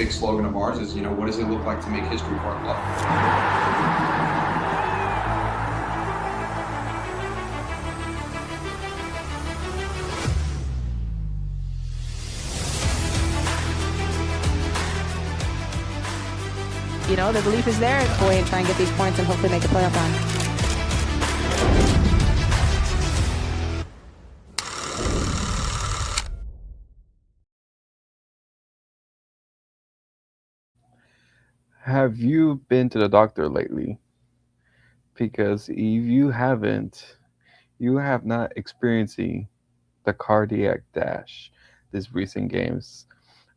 big slogan of ours is, what does it look like to make history for our club? The belief is there. Go ahead and try and get these points and hopefully make a playoff run. Have you been to the doctor lately? Because if you haven't, you have not experiencing the cardiac dash this recent games.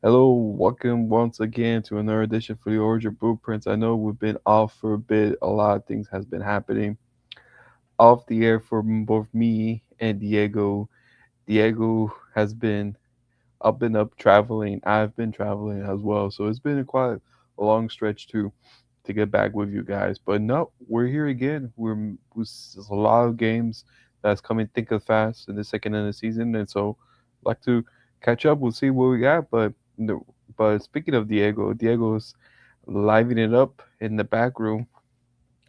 Hello, welcome once again to another edition for the Origin Blueprints. I know we've been off for a bit. A lot of things has been happening off the air for both me and Diego. Diego has been up and up traveling. I've been traveling as well, so it's been quite a long stretch too to get back with you guys. But no, we're here again. There's a lot of games that's coming thick and fast in the second end of the season, and so I'd like to catch up. We'll see what we got. But no, but speaking of Diego, Diego's livening it up in the back room.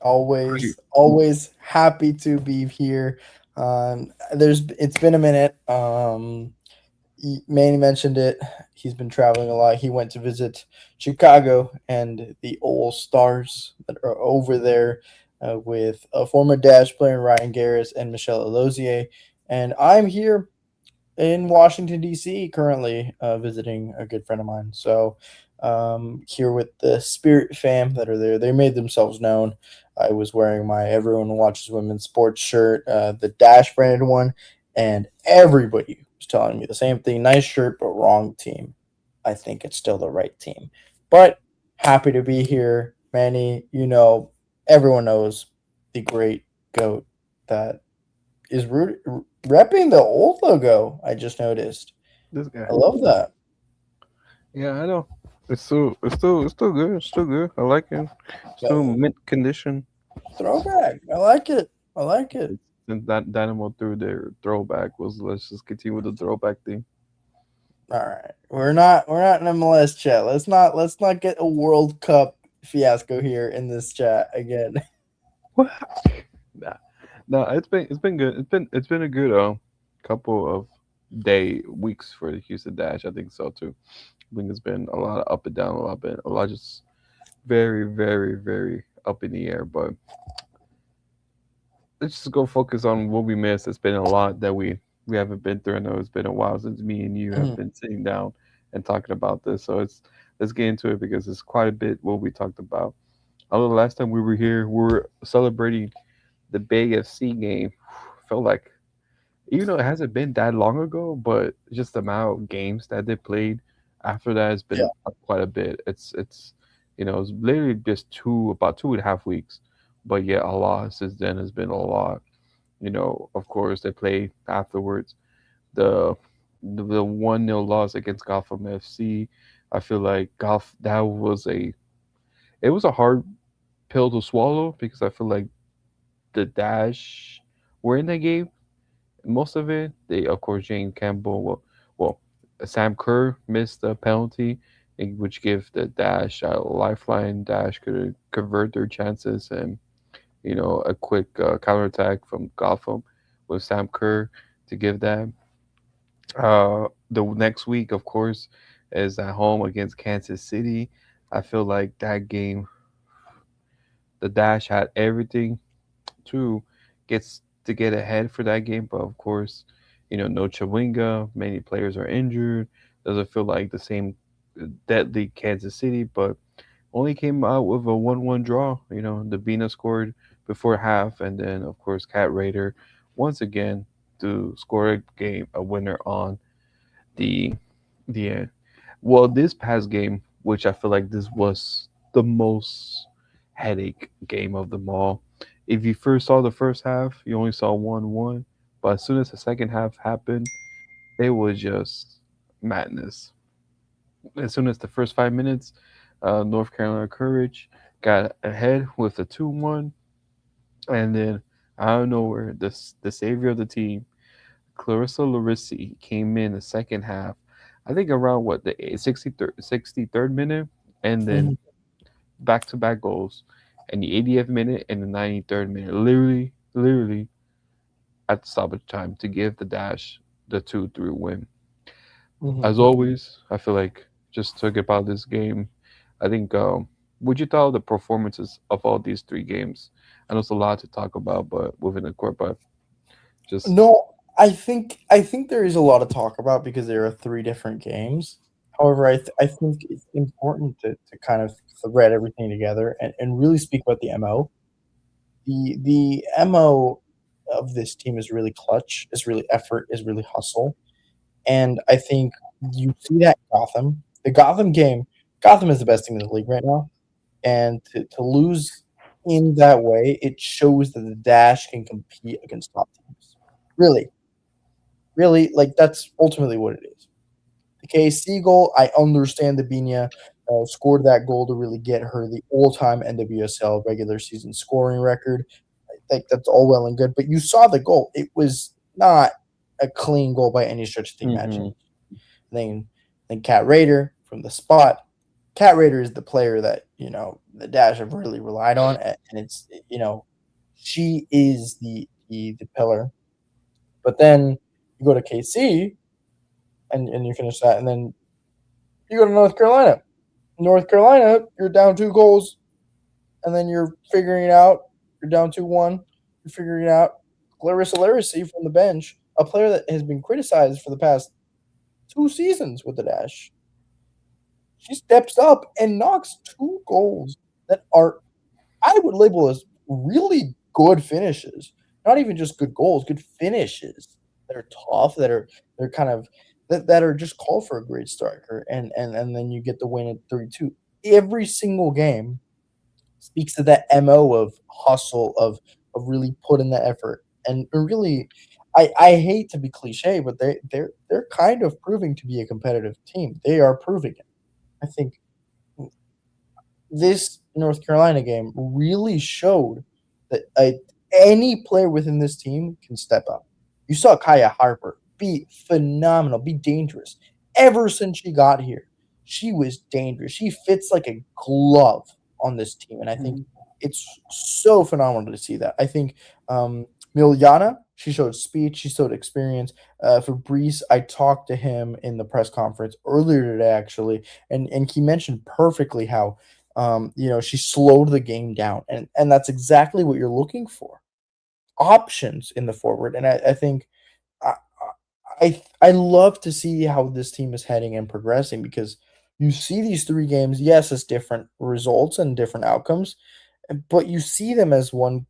Always happy to be here. It's been a minute. Manny mentioned it. He's been traveling a lot. He went to visit Chicago and the All Stars that are over there with a former Dash player Ryan Garris and Michelle Elozier. And I'm here in Washington D.C. currently visiting a good friend of mine. So here with the Spirit fam that are there. They made themselves known. I was wearing my Everyone Watches Women's Sports shirt, the Dash branded one, and everybody was telling me the same thing. Nice shirt, but wrong team. I think it's still the right team. But happy to be here, Manny. Everyone knows the great goat that is repping the old logo. I just noticed. This guy. I love that. Yeah, I know. It's still good. It's still good. I like it. Still Yeah, mint condition. throwback. I like it. I like it. Since that Dynamo threw their throwback was, let's just continue with the throwback thing. All right. We're not in MLS chat. Let's not get a World Cup fiasco here in this chat again. What? Nah, no, it's been good. It's been a good couple of weeks for the Houston Dash. I think so too. I think it's been a lot of up and down, a lot just very very very up in the air. But let's just go focus on what we missed. It's been a lot that we haven't been through. I know it's been a while since me and you have Mhm. been sitting down and talking about this. So let's get into it because it's quite a bit what we talked about. Although the last time we were here, we were celebrating the Bay FC game. Felt like, even though it hasn't been that long ago, but just the amount of games that they played after that has Yeah. been quite a bit. It's literally just about 2.5 weeks, but yet a lot since then has been a lot. Of course they played afterwards. The the 1-0 loss against Gotham FC. I feel like golf that was a hard pill to swallow because I feel like the Dash were in the game most of it. They, of course, James Campbell, Sam Kerr missed a penalty, which gave the Dash a lifeline. Dash could convert their chances and a quick counterattack from Gotham with Sam Kerr to give that. The next week, of course, is at home against Kansas City. I feel like that game, the Dash had everything to get ahead for that game, but of course, no Chawinga. Many players are injured. Doesn't feel like the same deadly Kansas City, but only came out with a 1-1 draw. The Bina scored before half, and then of course Cat Raider once again to score a winner on the end. Well, this past game, which I feel like this was the most headache game of them all. If you first saw the first half, you only saw 1-1, but as soon as the second half happened, it was just madness. As soon as the first 5 minutes, North Carolina Courage got ahead with a 2-1, and then out of nowhere, the savior of the team, Clarissa Larissi, came in the second half. I think around what the 63rd minute, and then Mhm. back to back goals, in the 80th minute and the 93rd minute. Literally at the stoppage time to give the Dash the 2-3 win. Mhm. As always, I feel like just to get about this game, I think would you tell the performances of all these three games? I know it's a lot to talk about, but within the court, but just No, I think there is a lot to talk about because there are three different games. However, I think it's important to kind of thread everything together and really speak about the MO. The MO of this team is really clutch, is really effort, is really hustle. And I think you see that in Gotham. The Gotham game, Gotham is the best team in the league right now. And to lose in that way, it shows that the Dash can compete against top teams. Really, really, like that's ultimately what it is. The KC goal, I understand that Bina scored that goal to really get her the all-time NWSL regular season scoring record. I think that's all well and good, but you saw the goal. It was not a clean goal by any stretch of the hmm imagination. Then Cat Raider from the spot. Cat Raider is the player that the Dash have really relied on, and it's she is the pillar. But then you go to KC and you finish that, and then you go to North Carolina. North Carolina, you're down 2 goals, and then you're figuring it out. You're down 2-1. You're figuring it out. Clarissa Laracy from the bench, a player that has been criticized for the past 2 seasons with the Dash. She steps up and knocks 2 goals that are, I would label as really good finishes. Not even just good goals, good finishes that are tough, they're kind of that are just called for a great striker, and then you get the win at 3-2. Every single game speaks to that MO of hustle, of really putting the effort, and really, I hate to be cliche, but they're kind of proving to be a competitive team. They are proving it. I think this North Carolina game really showed that any player within this team can step up. You saw Kaya Harper be phenomenal, be dangerous. Ever since she got here, she was dangerous. She fits like a glove on this team, and I think it's so phenomenal to see that. I think Miliana, she showed speed, she showed experience. Fabrice, I talked to him in the press conference earlier today, actually, and he mentioned perfectly how she slowed the game down, and that's exactly what you're looking for. Options in the forward, and I think I, I love to see how this team is heading and progressing because you see these 3 games. Yes, it's different results and different outcomes, but you see them as one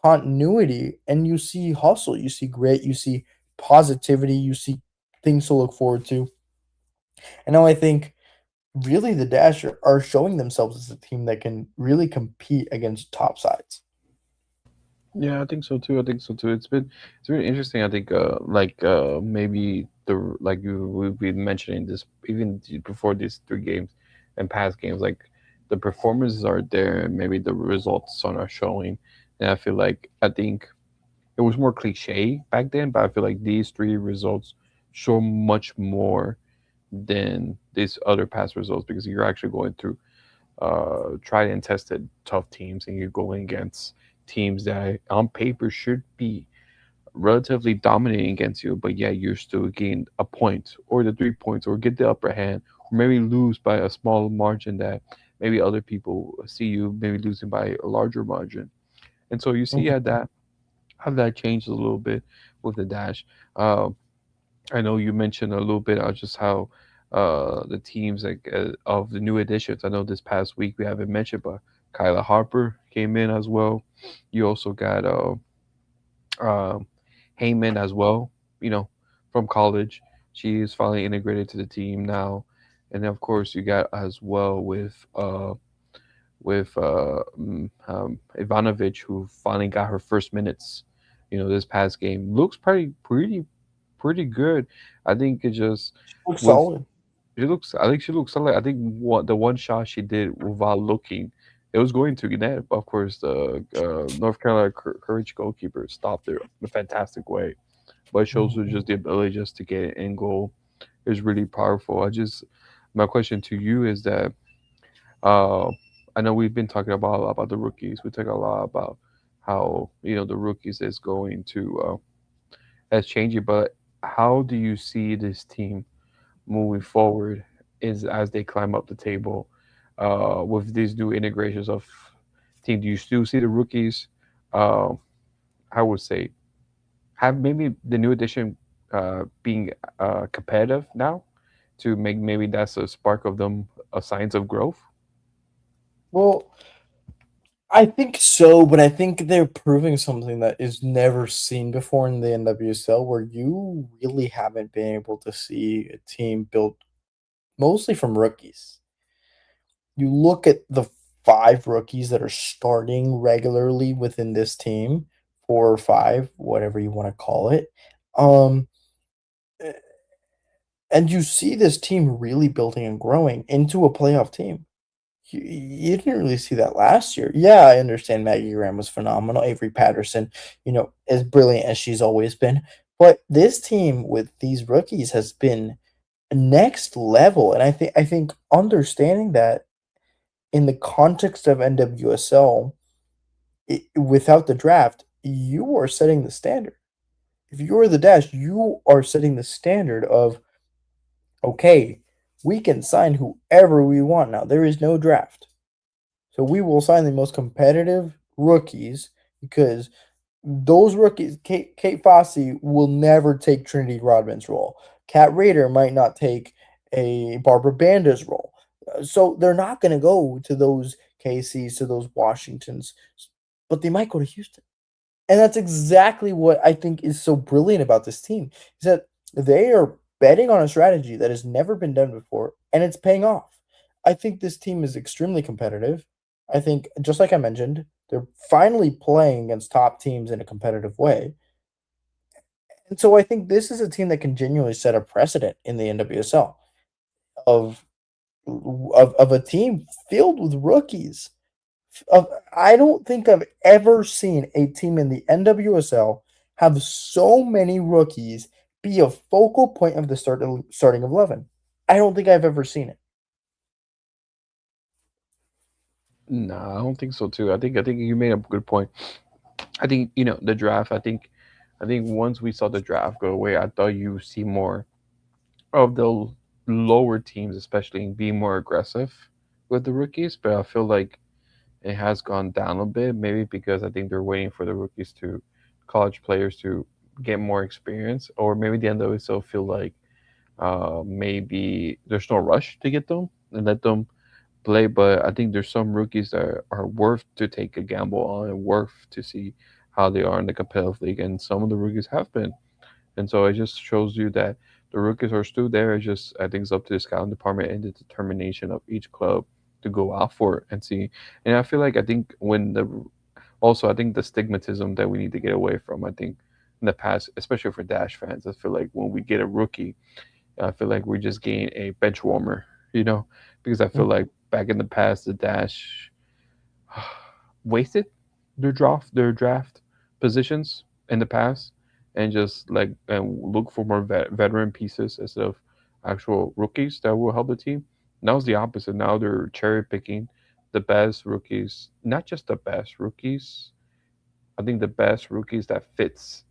continuity, and you see hustle, you see grit, you see positivity, you see things to look forward to. And now I think really the Dash are showing themselves as a team that can really compete against top sides. yeah, I think so too. I think so too. It's been interesting. I think maybe like we've been mentioning this even before these three games and past games, like the performances are there and maybe the results are not showing. And I think it was more cliche back then, but I feel like these three results show much more than these other past results because you're actually going through tried and tested tough teams and you're going against teams that on paper should be relatively dominating against you, but yet you're still gain a point or the 3 points or get the upper hand or maybe lose by a small margin that maybe other people see you maybe losing by a larger margin. And so you see Mhm. how that changed a little bit with the Dash. Uh, I know you mentioned a little bit of just how the teams of the new additions. I know this past week we haven't mentioned, but Kyla Harper came in as well. You also got uh, Heyman as well. You know, from college, she is finally integrated to the team now, and then of course you got as well with Ivanovic, who finally got her first minutes. You know, this past game looks pretty good. I think it just Looks with solid. she looks. I think she looks solid. I think the one shot she did without looking, it was going to net. But of course, the North Carolina Courage goalkeeper stopped it in a fantastic way. But it shows her Mhm. just the ability just to get an in goal is really powerful. My question to you is that uh, I know we've been talking about a lot about the rookies. We talk a lot about how the rookies is going to as changing, but how do you see this team moving forward? Is as they climb up the table with these new integrations of team? Do you still see the rookies? Uh, I would say have maybe the new addition being competitive now to make maybe that's a spark of them a signs of growth. Well, I think so, but I think they're proving something that is never seen before in the NWSL, where you really haven't been able to see a team built mostly from rookies. You look at the 5 rookies that are starting regularly within this team, 4 or 5, whatever you want to call it. Um, eh, and you see this team really building and growing into a playoff team. You didn't really see that last year. Yeah, I understand Maggie Graham was phenomenal. Avery Patterson, as brilliant as she's always been. But this team with these rookies has been next level. And I think understanding that in the context of NWSL, without the draft, you are setting the standard. If you're the Dash, you are setting the standard of, okay, we can sign whoever we want now. There is no draft. So we will sign the most competitive rookies because those rookies, Kate Fossey will never take Trinity Rodman's role. Kat Rader might not take a Barbara Banda's role. So they're not going to go to those KCs, to those Washingtons, but they might go to Houston. And that's exactly what I think is so brilliant about this team is that they are betting on a strategy that has never been done before, and it's paying off. I think this team is extremely competitive. I think, just like I mentioned, they're finally playing against top teams in a competitive way. And so I think this is a team that can genuinely set a precedent in the NWSL of of a team filled with rookies. I don't think I've ever seen a team in the NWSL have so many rookies be a focal point of the starting 11. I don't think I've ever seen it. No, I don't think so too. I think you made a good point. I think the draft. I think once we saw the draft go away, I thought you see more of the lower teams, especially being more aggressive with the rookies. But I feel like it has gone down a bit, maybe because I think they're waiting for the rookies to college players to get more experience, or maybe the NWSL feel like maybe there's no rush to get them and let them play. But I think there's some rookies that are worth to take a gamble on and worth to see how they are in the competitive league, and some of the rookies have been. And so it just shows you that the rookies are still there. It's just I think it's up to the scouting department and the determination of each club to go out for it and see. And I think when the also I think the stigmatism that we need to get away from. I think in the past, especially for Dash fans, I feel like when we get a rookie, I feel like we're just getting a bench warmer, because I feel like back in the past, the Dash wasted their draft positions in the past and just like and look for more veteran pieces instead of actual rookies that will help the team. Now it's the opposite. Now they're cherry picking the best rookies, not just the best rookies. I think the best rookies that fits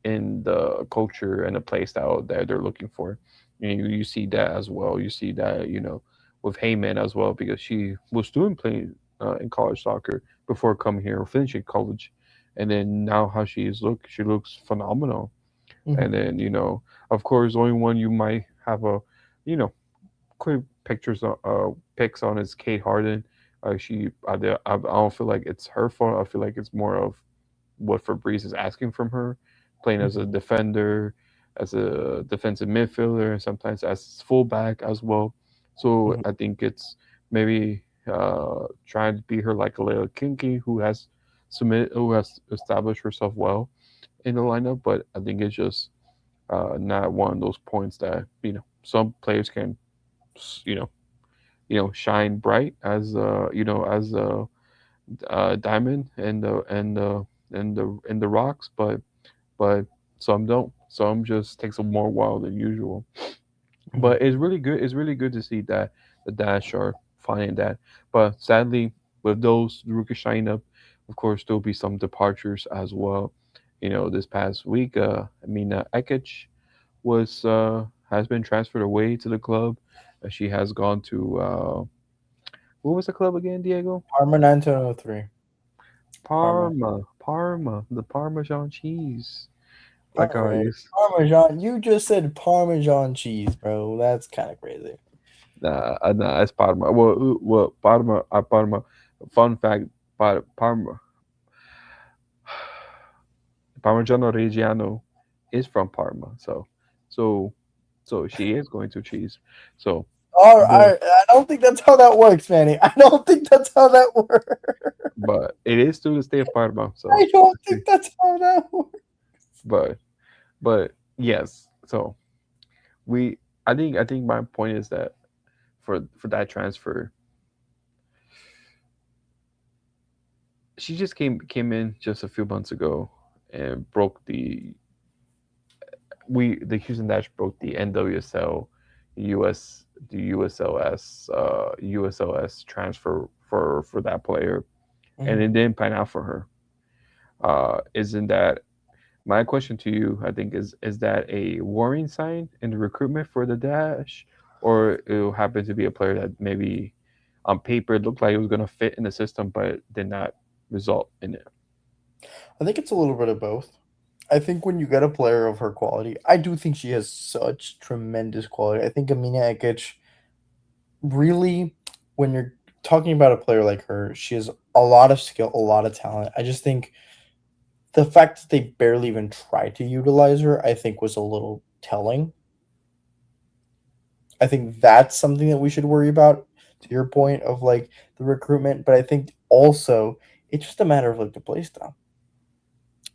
in the culture and the play style that they're looking for. You see that as well. You see that with Heyman as well because she was doing playing in college soccer before coming here or finishing college, and then now how she looks phenomenal. And Mhm. then of course, the only one you might have a you know quick pictures pics on is Kate Harden. I don't feel like it's her fault. I feel like it's more of what Fabrice is asking from her, playing as a Mhm. defender, as a defensive midfielder, and sometimes as fullback as well. So Mhm. I think it's maybe trying to be her like a little kinky who has established herself well in the lineup, but I think it's just not one of those points that some players can you know shine bright as as diamond and the rocks, but some don't. Some just takes a more while than usual. Mhm. But it's really good. It's really good to see that the Dash are finding that. But sadly, with those rookies shining up, of course there'll be some departures as well. This past week, Amina Ekic has been transferred away to the club. She has gone to what was the club again, Diego? Parma 903. Parma. Parma, the Parmesan cheese, All like I right. used. Parmesan. You just said Parmesan cheese, bro. That's kind of crazy. Nah, it's Parma. Well, Parma. Fun fact, Parma, Parmigiano Reggiano is from Parma. So, so she is going to cheese. So, All but right. I don't think that's how that works, Manny. I don't think that's how that works. but it is to the state of Parma. So, I don't think that's how that works. but yes. So we, I think my point is that for that transfer, she just came in just a few months ago and broke the Houston Dash broke the NWSL US the USLS transfer for that player, and Mhm. it didn't pan out for her. Isn't that my question to you? I think is that a warning sign in the recruitment for the Dash, or it happened to be a player that maybe on paper looked like it was going to fit in the system, but did not result in it. I think it's a little bit of both. I think when you get a player of her quality, I do think she has such tremendous quality. I think Amina Ekic really, when you're talking about a player like her, she has a lot of skill, a lot of talent. I just think the fact that they barely even tried to utilize her, I think, was a little telling. I think that's something that we should worry about. To your point of like the recruitment, but I think also it's just a matter of like the play style.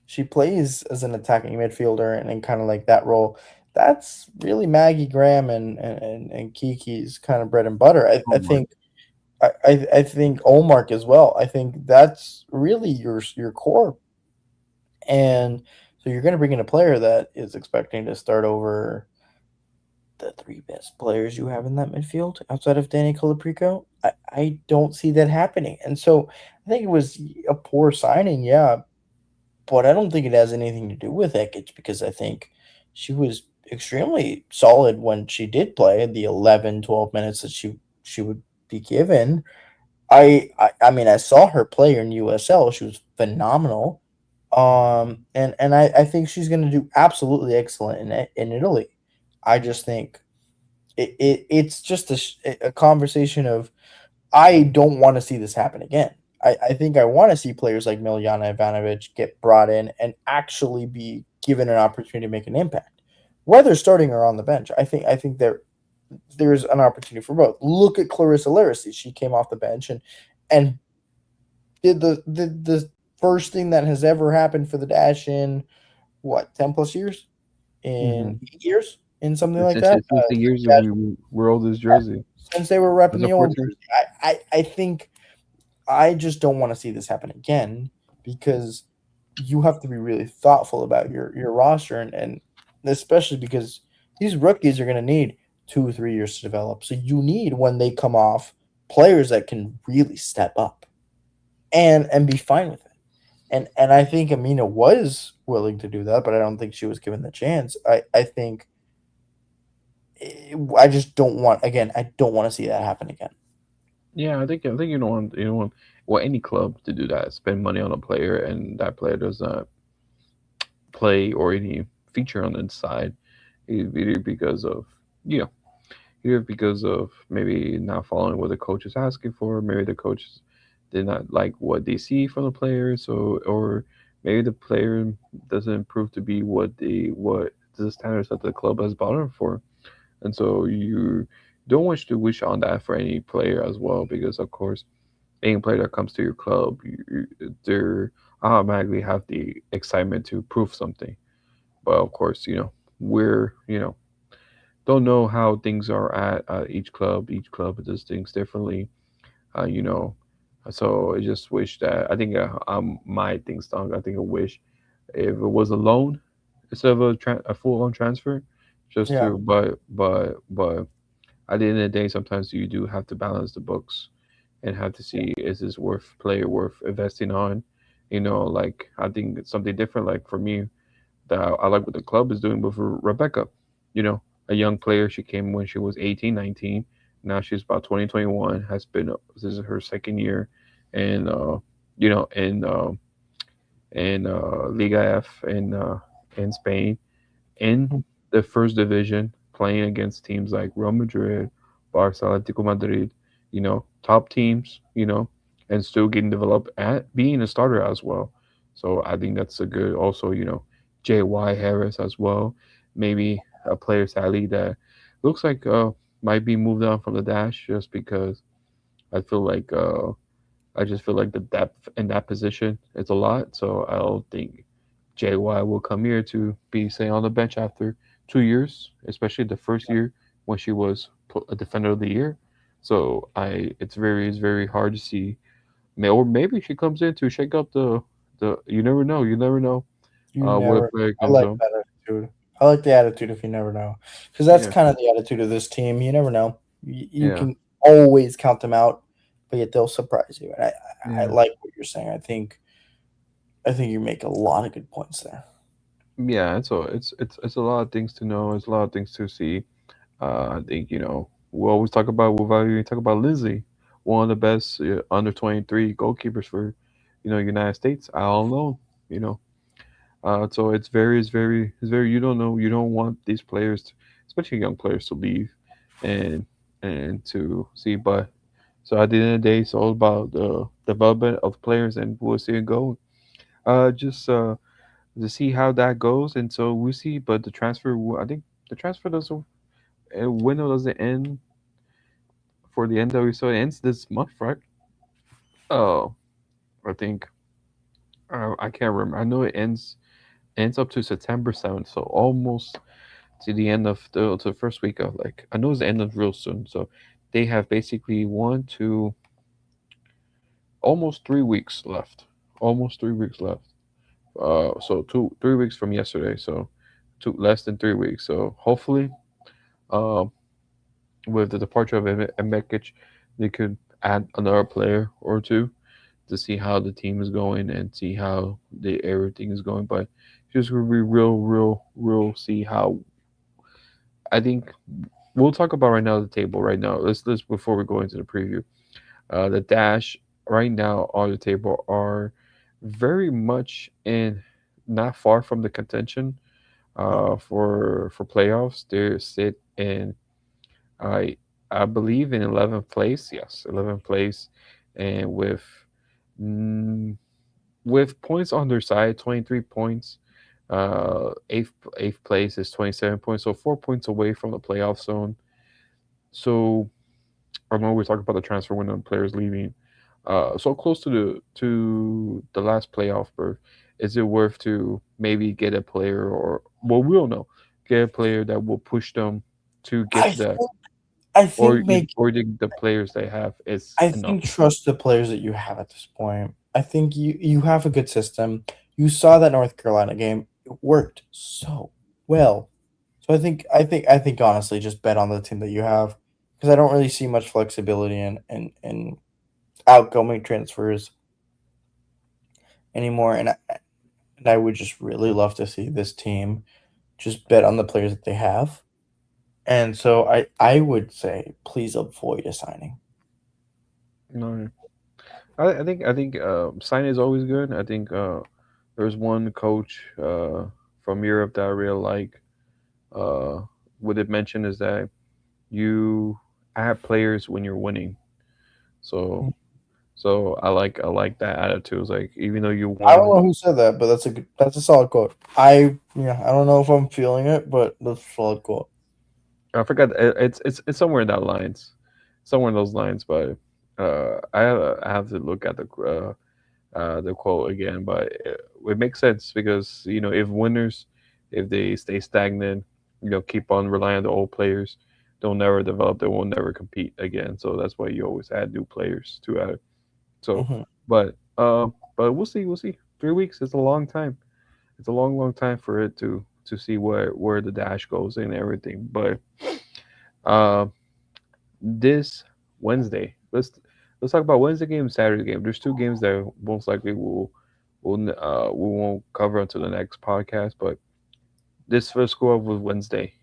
She plays as an attacking midfielder and kind of like that role. That's really Maggie Graham and Kiki's kind of bread and butter. I Oh my. think I think Olmark as well. I think that's really your core. And so you're going to bring in a player that is expecting to start over the three best players you have in that midfield outside of Danny Colaprico. I don't see that happening. And so I think it was a poor signing, yeah, but I don't think it has anything to do with Ekic because I think she was extremely solid when she did play the 11, 12 minutes that she would be given. I mean I saw her play in USL. She was phenomenal. And I think she's going to do absolutely excellent in Italy. I just think it's just a conversation of I don't want to see this happen again. I think I want to see players like Miljana Ivanovic get brought in and actually be given an opportunity to make an impact, whether starting or on the bench. I think there's an opportunity for both. Look at Clarissa Laracy. She came off the bench and did the first thing that has ever happened for the Dash in what 10 plus years, Mm-hmm. in 8 years, in something like that. Since the years that we rolled this jersey, Since they were was repping it the old 14? jersey. I think I just don't want to see this happen again because you have to be really thoughtful about your roster and especially because these rookies are going to need 2 or 3 years to develop. So you need when they come off players that can really step up and be fine with it. And I think Amina was willing to do that, but I don't think she was given the chance. I think I just don't want again. I don't want to see that happen again. Yeah, I think you don't want well any club to do that. Spend money on a player and that player does not play or any feature on the inside, either because of you know either because of maybe not following what the coach is asking for, maybe the coaches did not like what they see from the player, so or maybe the player doesn't prove to be what the standards that the club has bought him for. And so you don't want to wish on that for any player as well, because of course, any player that comes to your club, they automatically have the excitement to prove something. But of course, we're don't know how things are at each club. Each club does things differently. Uh, you know, so I just wish that I think my thing stunk. I think I wish if it was a loan instead of a full loan transfer, just Yeah, to but at the end of the day, sometimes you do have to balance the books and have to see, is this worth player worth investing on? Like I think it's something different. Like for me, that I like what the club is doing with Rebecca. You know, a young player. She came when she was 18, 19. Now she's about 20, 21. Has been this is her second year, and you know, in Liga F in Spain, in the first division, playing against teams like Real Madrid, Barca, Atletico Madrid, top teams, and still getting developed at being a starter as well. So I think that's a good, also, J.Y. Harris as well. Maybe a player, sadly, that looks like might be moved on from the dash just because I feel like I just feel like the depth in that position is a lot. So I don't think JY will come here to be, say, on the bench after 2 years, especially the first year when she was a defender of the year. So it's very hard to see. Or maybe she comes in to shake up the. You never know. You never know. you What never. player I comes like up. that attitude. I like the attitude if you never know, because that's Yeah, kind of the attitude of this team. You never know. You yeah, can always count them out, but yet they'll surprise you. And I yeah, like what you're saying. I think you make a lot of good points there. yeah. So it's a lot of things to know. It's a lot of things to see. I think we always talk about we talk about Lizzie, one of the best under 23 goalkeepers for United States. I don't know, you know. So it's very you don't know, you don't want these players, especially young players, to leave and to see. But so at the end of the day, it's all about the development of players, and we'll see it go. Just to see how that goes, and so we'll see. But the transfer, I think the transfer doesn't window doesn't end for the NW, so it ends this month, right? Oh, I think I can't remember. I know it ends up to September 7th, so almost to the end of the first week of, like, I know it's the end of real soon. So they have basically one, two, almost 3 weeks left. Almost 3 weeks left. So 3 weeks from yesterday. So less than 3 weeks. So hopefully, uh, with the departure of Mekic, they could add another player or two to see how the team is going and see how everything is going. But just gonna be real. See how, I think we'll talk about right now the table right now. Let's before we go into the preview. The dash right now on the table are very much in, not far from the contention for playoffs. They sit in, I I believe, in 11th place. Yes, 11th place, and mm, with points on their side, 23 points. Eighth place is 27 points, so 4 points away from the playoff zone. So I know we're talking about the transfer window and players leaving. So close to the last playoff berth. Is it worth to maybe get a player, or, well, we'll know, get a player that will push them to get I to that, think I think make or the players they have is I enough? think trust the players that you have at this point. I think you have a good system. You saw that North Carolina game. It worked so well. So I think honestly just bet on the team that you have, because I don't really see much flexibility in outgoing transfers anymore, and I would just really love to see this team just bet on the players that they have. And so I would say please avoid a signing. No, I think sign is always good. I think there's one coach from Europe that I really like. Uh, what it mentioned is that you add players when you're winning. So I like that attitude. It's like, even though you I don't won, know who said that, but that's a solid quote. I don't know if I'm feeling it, but that's a solid quote. I forgot. It's somewhere in that lines, somewhere in those lines. But I have to look at the quote again. But it makes sense because if winners, if they stay stagnant, keep on relying on the old players, they'll never develop. They will never compete again. So that's why you always add new players to add. So, Hmm. but we'll see. We'll see. 3 weeks is a long time. It's a long time for it to see where the dash goes and everything. But uh, this Wednesday, let's talk about Wednesday game, Saturday game. There's two games that most likely we won't cover until the next podcast. But this first go up was Wednesday.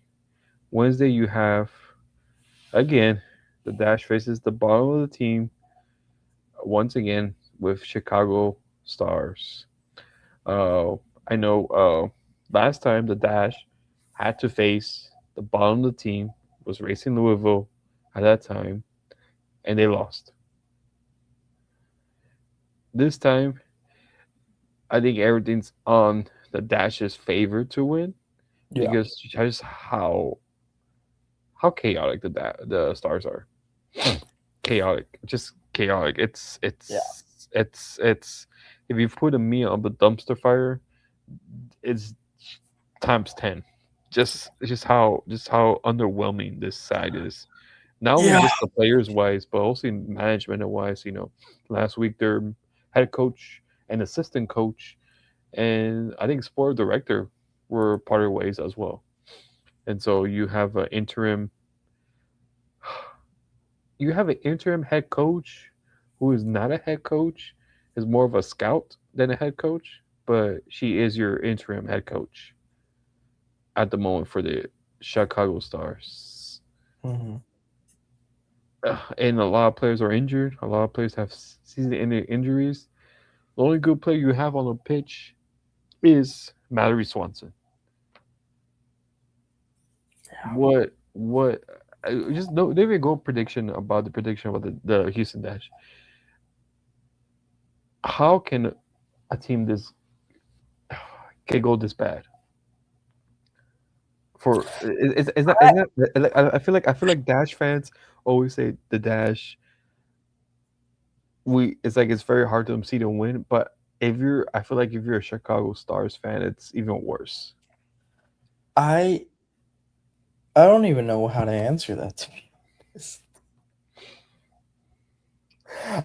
Wednesday, you have again the dash faces the bottom of the team once again with Chicago Stars. Uh, I know last time the Dash had to face the bottom of the team was Racing Louisville at that time, and they lost. This time, I think everything's on the Dash's favor to win Yeah. because just how chaotic the Stars are. Chaotic, just chaotic. Yeah. It's if you put a meat on the dumpster fire, it's times 10. Just how underwhelming this side is. Not only Yeah. just the players wise, but also in management wise. Last week their head coach and assistant coach, and I think sport director were parted ways as well. And so you have an interim head coach who is not a head coach, is more of a scout than a head coach, but she is your interim head coach at the moment for the Chicago Stars. Hmm. And a lot of players are injured. A lot of players have season-ending injuries. The only good player you have on the pitch is Mallory Swanson. What? Just no. There we go. Prediction about the Houston Dash. How can a team this can go this bad? For is that isn't that, like, I feel like Dash fans always say the Dash we it's like it's very hard to see them win, but I feel like if you're a Chicago Stars fan, it's even worse. I I don't even know how to answer that, to be honest.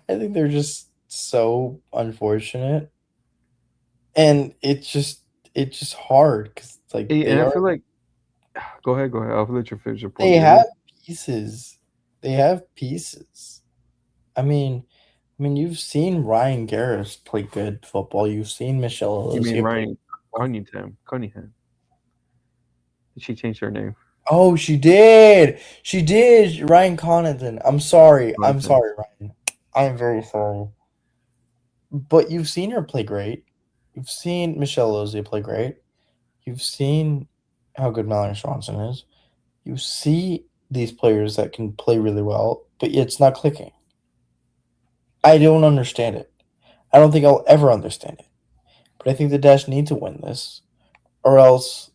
I think they're just so unfortunate, and it's just hard because like And I feel like go ahead. I'll let you finish your point. they Yeah, have pieces. They have pieces. I mean, you've seen Ryan Garris play good football. You've seen Michelle you mean Alozie play. Ryan Cunningham? Cunningham. She changed her name. Oh, she did. She did. Ryan Connaughton. I'm sorry. I'm Cunningham. sorry, Ryan. I'm very sorry. But you've seen her play great. You've seen Michelle Alozie play great. You've seen how good Mallory Swanson is. You see these players that can play really well, but yet it's not clicking. I don't understand it. I don't think I'll ever understand it. But I think the Dash need to win this, or else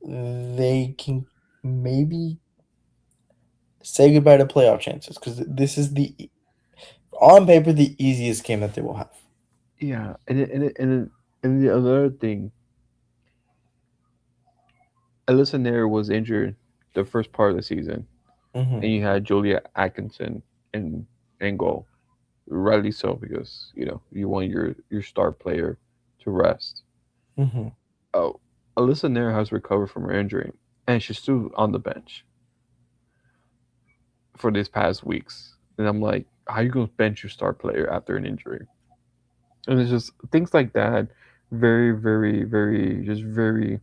they can maybe say goodbye to playoff chances because this is on paper the easiest game that they will have. Yeah, and the other thing, Alyssa Nair was injured the first part of the season, Hmm. and you had Julia Atkinson in goal. Rightly so, because you want your star player to rest. Hmm. Oh, Alyssa Nair has recovered from her injury, and she's still on the bench for these past weeks. And I'm like, how you gonna bench your star player after an injury? And it's just things like that, very, very, very, just very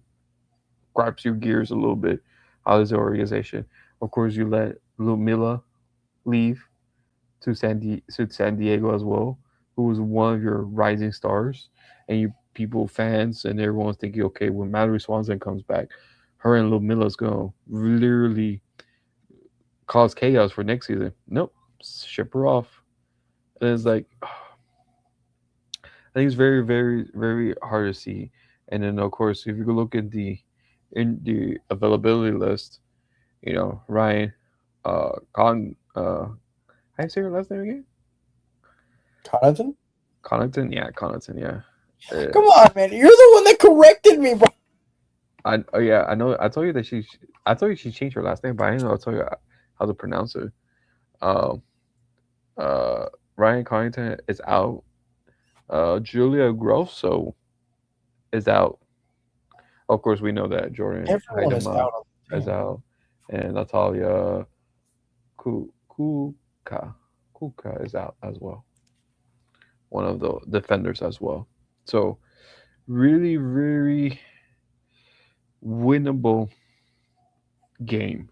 grabs your gears a little bit. How is the organization? Of course, you let Lumila leave to San Diego as well, who was one of your rising stars, and you people fans and everyone's thinking, okay, when Mallory Swanson comes back, her and Lumila's gonna literally cause chaos for next season. Nope, ship her off, and it's like I think it's very, very, very hard to see. And then of course, if you look at the availability list, Ryan, how you say your last name again? Connaughton? Connaughton, yeah, Connaughton, yeah. Come on, man. You're the one that corrected me, bro. Yeah, I know. I told you she changed her last name, but I didn't know. I told you how to pronounce it. Um, uh, Ryan Connaughton is out. Julia Grosso is out. Of course, we know that Jordan Everyone is Heidema out on the is team. out, and Natalia Kuka Kuka is out as well. One of the defenders as well. So really, really winnable game.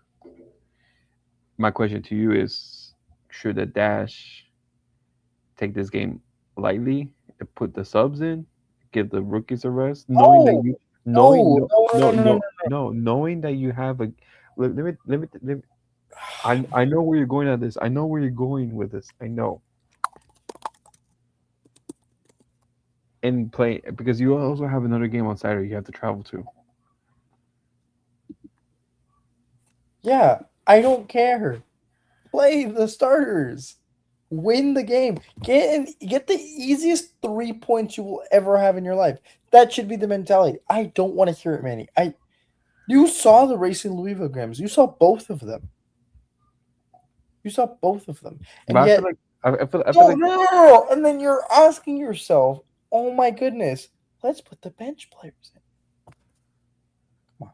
My question to you is: should the Dash take this game lightly and put the subs in, give the rookies a rest, knowing that No, you, knowing no, no, no, no, no, no, no, no. no, no, knowing that you have a. Let me. I know where you're going at this. I know where you're going with this. I know. And play because you also have another game on Saturday you have to travel to. Yeah, I don't care. Play the starters. Win the game. Get the easiest 3 points you will ever have in your life. That should be the mentality. I don't want to hear it, Manny. You saw the Racing Louisville games. You saw both of them. You saw both of them. But And I feel yet like I feel no, like no, no, no, no. And then you're asking yourself, oh my goodness, let's put the bench players in. Come on.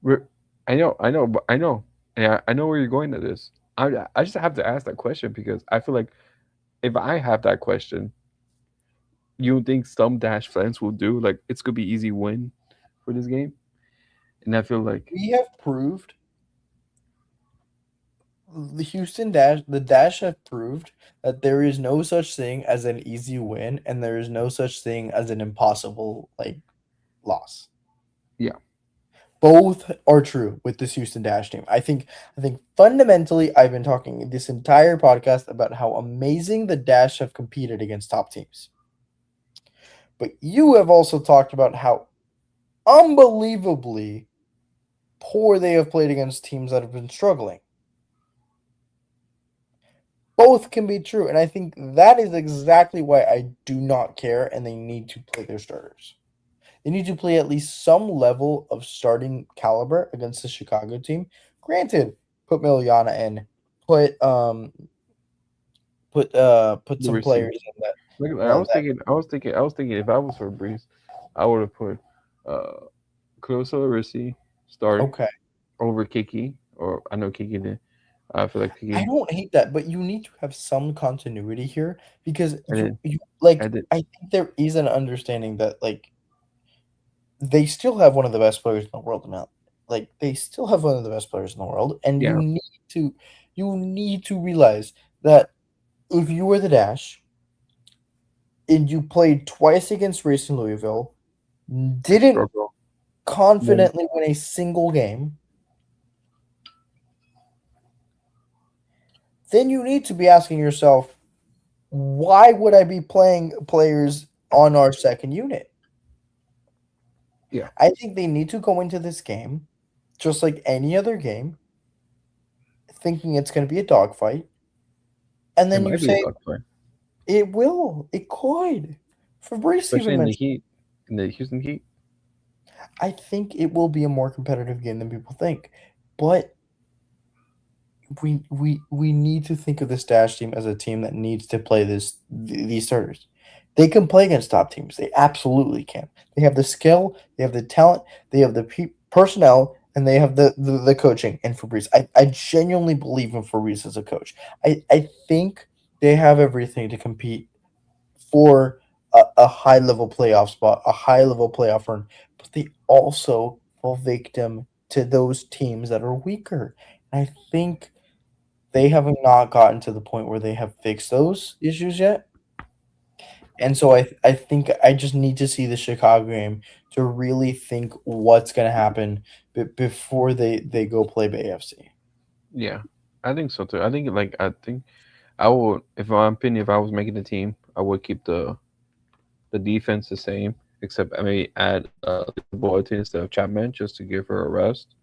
we're I know, but I know. Yeah, I know where you're going to this. I just have to ask that question because I feel like if I have that question, you don't think some Dash fans will do like it's gonna be easy win for this game? And I feel like We have proved the Dash have proved that there is no such thing as an easy win, and there is no such thing as an impossible loss. yeah, Both are true with this Houston Dash team. I think fundamentally I've been talking this entire podcast about how amazing the Dash have competed against top teams. But you have also talked about how unbelievably poor they have played against teams that have been struggling. Both can be true, and I think that is exactly why I do not care and they need to play their starters. They need to play at least some level of starting caliber against the Chicago team. Granted, put Miliana in, put put the some receive. players in that Like that I was thinking if I was for Breeze, I would have put uh Close Rissy starting okay. over Kiki, or I know Kiki did. I feel like I Kiki, don't hate that, but you need to have some continuity here because and then you and then I think there is an understanding that they still have one of the best players in the world now. They still have one of the best players in the world, and yeah, you need to realize that if you were the Dash and you played twice against Racing Louisville, didn't struggle. Then confidently win a single game, then you need to be asking yourself, why would I be playing players on our second unit? yeah, I think they need to go into this game just like any other game, thinking it's going to be a dogfight, and it then you might be a say, dog fight, it will. It could. Fabrice especially even in the mentioned. Heat, in the Houston Heat. I think it will be a more competitive game than people think, but we need to think of this Dash team as a team that needs to play these starters. They can play against top teams. They absolutely can. They have the skill. They have the talent. They have the personnel, and they have the coaching. And Fabrice, I genuinely believe in Fabrice as a coach. I think they have everything to compete for a high level playoff spot, a high level playoff run, but they also fall victim to those teams that are weaker. And I think they have not gotten to the point where they have fixed those issues yet. And so I think I just need to see the Chicago game to really think what's going to happen before they go play Bay FC. Yeah, I think so too. I think I would, if my opinion, if I was making the team, I would keep the defense the same, except I may add Lisa Boyd instead of Chapman just to give her a rest.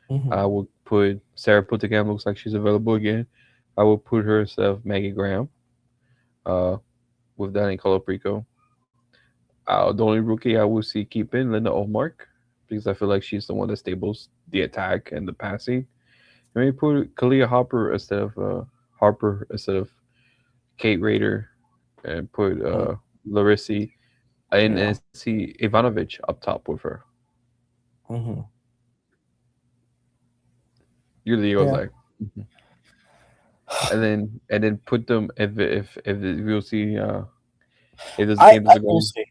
Hmm. I would put Sarah Putigam, looks like she's available again. I would put her instead of Maggie Graham. Uh, with Danny Colaprico. The only rookie I would see keeping Linda Olmark because I feel like she's the one that stables the attack and the passing. And maybe put Kalia Harper instead of Kate Rader, and put Larissi and Yeah. see Ivanovic up top with her. Hmm. You're the Yeah. Ozai. Mhm. And then put them if we'll see if this game I doesn't will go. say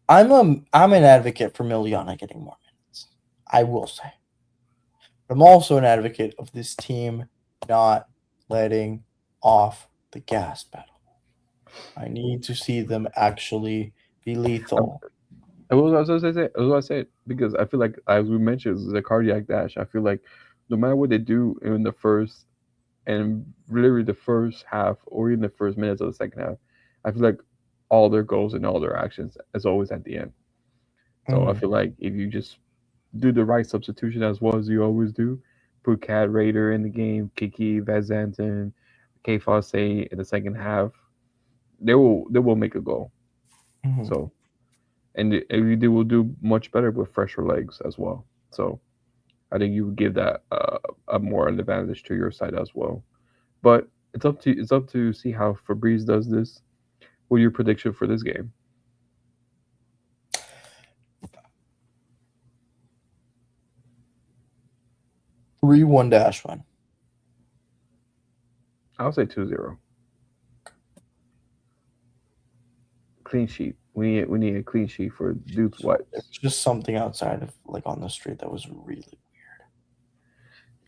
I'm an advocate for Miliana getting more minutes. I will say. But I'm also an advocate of this team not letting off the gas pedal. I need to see them actually be Um, lethal. and what was I was say? What was I say? Because I feel like, as we mentioned, the cardiac dash. I feel like no matter what they do in the first and literally the first half or even the first minutes of the second half, I feel like all their goals and all their actions is always at the end. So I Mhm. feel like if you just do the right substitution as well as you always do, put Cat Raider in the game, Kiki, Vazanton, K Fosse in the second half, they will make a goal. Mhm. So and they will do much better with fresher legs as well. So I think you would give that a more advantage to your side as well. But it's up to see how Fabrice does this. What your prediction for this game? 3-1 dash one. I'll say 2-0. Clean sheet. We need a clean sheet for Dude's So there's Whites. just something outside of like on the street that was really.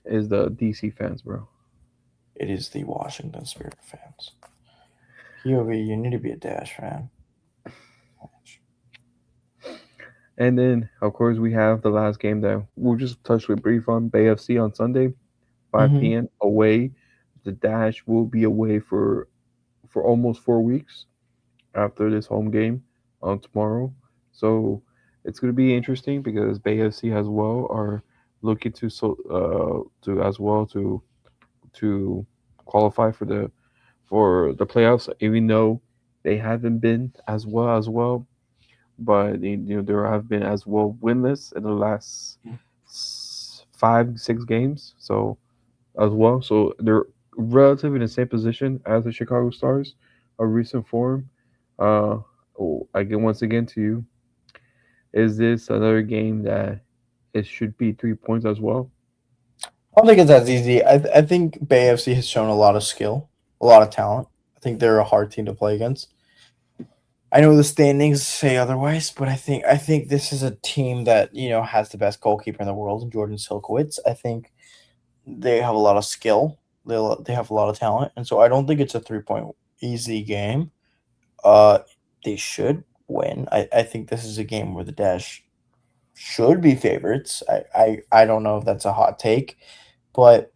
Is the DC fans, bro. It is the Washington Spirit fans. POV, you need to be a dash fan. And then of course we have the last game that we'll just touch with brief on Bay FC on Sunday, 5 Mm-hmm. p.m. away. The Dash will be away for almost 4 weeks after this home game on tomorrow. So it's going to be interesting because Bay FC as well are looking to as well to qualify for the playoffs, even though they haven't been as well, but there have been as well winless in the last 5-6 games. So as well, so they're relatively in the same position as the Chicago Stars, a recent form. Uh, again, once again to you, is this another game that it should be 3 points as well? I don't think it's as easy. I think Bay FC has shown a lot of skill, a lot of talent. I think they're a hard team to play against. I know the standings say otherwise, but I think this is a team that has the best goalkeeper in the world, Jordan Silkowitz. I think they have a lot of skill. They have a lot of talent, and so I don't think it's a 3 point easy game. Uh, they should win. I think this is a game where the Dash should be favorites. I don't know if that's a hot take, but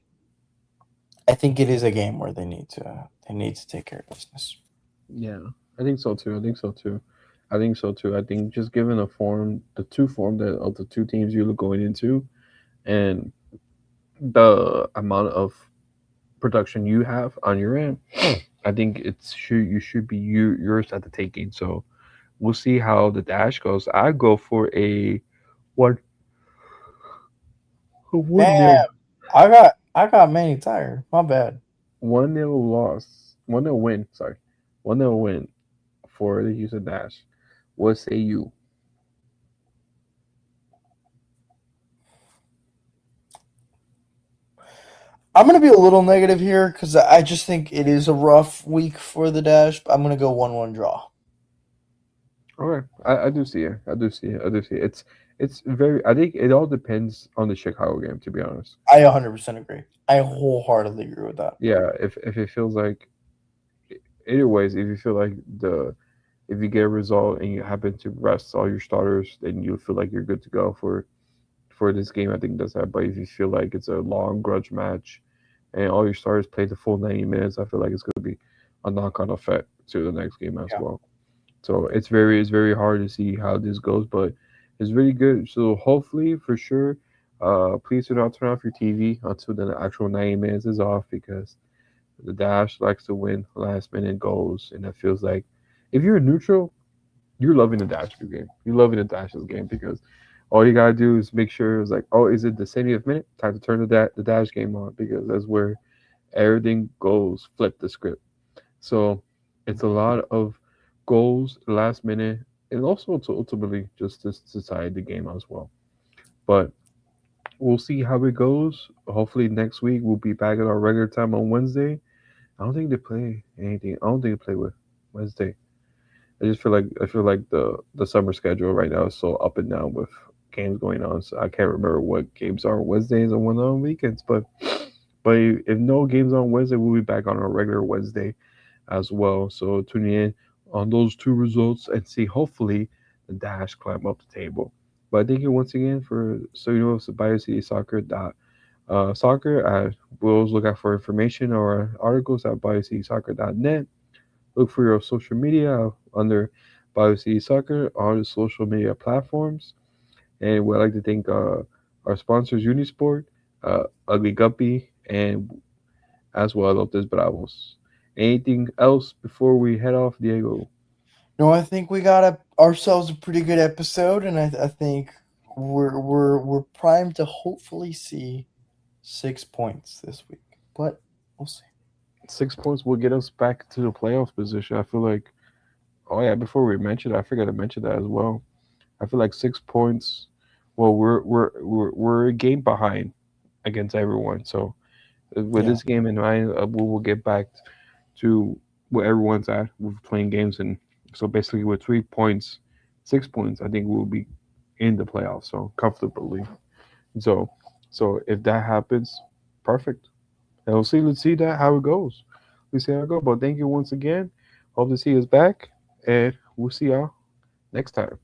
I think it is a game where they need to take care of business. Yeah, I think so too. I think so too. I think so too. I think just given the two form that of the two teams you're going into, and the amount of production you have on your end, I think you should be yours at the taking. So we'll see how the dash goes. I go for one a one Damn, nil I got Manny tired. My bad. 1-0 loss, 1-0 win. Sorry, 1-0 win for the Houston Dash. What say you? I'm gonna be a little negative here because I just think it is a rough week for the Dash. I'm gonna go 1-1 draw. Okay, I do see it. I do see it. I do see it. It's very. I think it all depends on the Chicago game. To be honest, I 100% agree. I wholeheartedly agree with that. yeah. If it feels like either ways, if you feel like the if you get a result and you happen to rest all your starters, then you feel like you're good to go for this game. I think that's that. But if you feel like it's a long grudge match and all your starters play the full 90 minutes, I feel like it's going to be a knock-on effect to the next game as Yeah. well. So it's very hard to see how this goes, but it's really good. So hopefully, for sure, please do not turn off your TV until the actual 90 minutes is off because the Dash likes to win last minute goals, and it feels like if you're neutral, you're loving the Dash game. You're loving the Dash's game because all you gotta do is make sure it's like, oh, is it the 70th minute? Time to turn the Dash game on because that's where everything goes. Flip the script. So it's a lot of goals last minute, and also to ultimately just to decide the game as well. But we'll see how it goes. Hopefully next week we'll be back at our regular time on Wednesday. I don't think they play anything. I don't think they play with Wednesday. I feel like the summer schedule right now is so up and down with games going on. So I can't remember what games are on Wednesdays and what on weekends. But if no games on Wednesday, we'll be back on our regular Wednesday as well. So tune in on those two results and see hopefully the Dash climb up the table. But thank you once again for so you know it's Bayou City Soccer soccer. We'll always look out for information or articles at BioCitySoccer.net. Look for your social media under BioCity Soccer on the social media platforms. And we'd like to thank our sponsors Unisport, Ugly Guppy, and as well Lotes Bravos. Anything else before we head off, Diego? No, I think we got ourselves a pretty good episode, and I think we're primed to hopefully see 6 points this week, but we'll see. 6 points will get us back to the playoff position. I feel like, oh yeah, before we mention it, I forgot to mention that as well. I feel like 6 points. Well, we're a game behind against everyone. So with Yeah, this game in mind, we will get back to where everyone's at with playing games, and so basically with 3 points, 6 points, I think we'll be in the playoffs so comfortably. So so if that happens, perfect. And we'll see. Let's see that how it goes. We see how it goes. But thank you once again. Hope to see us back, and we'll see y'all next time.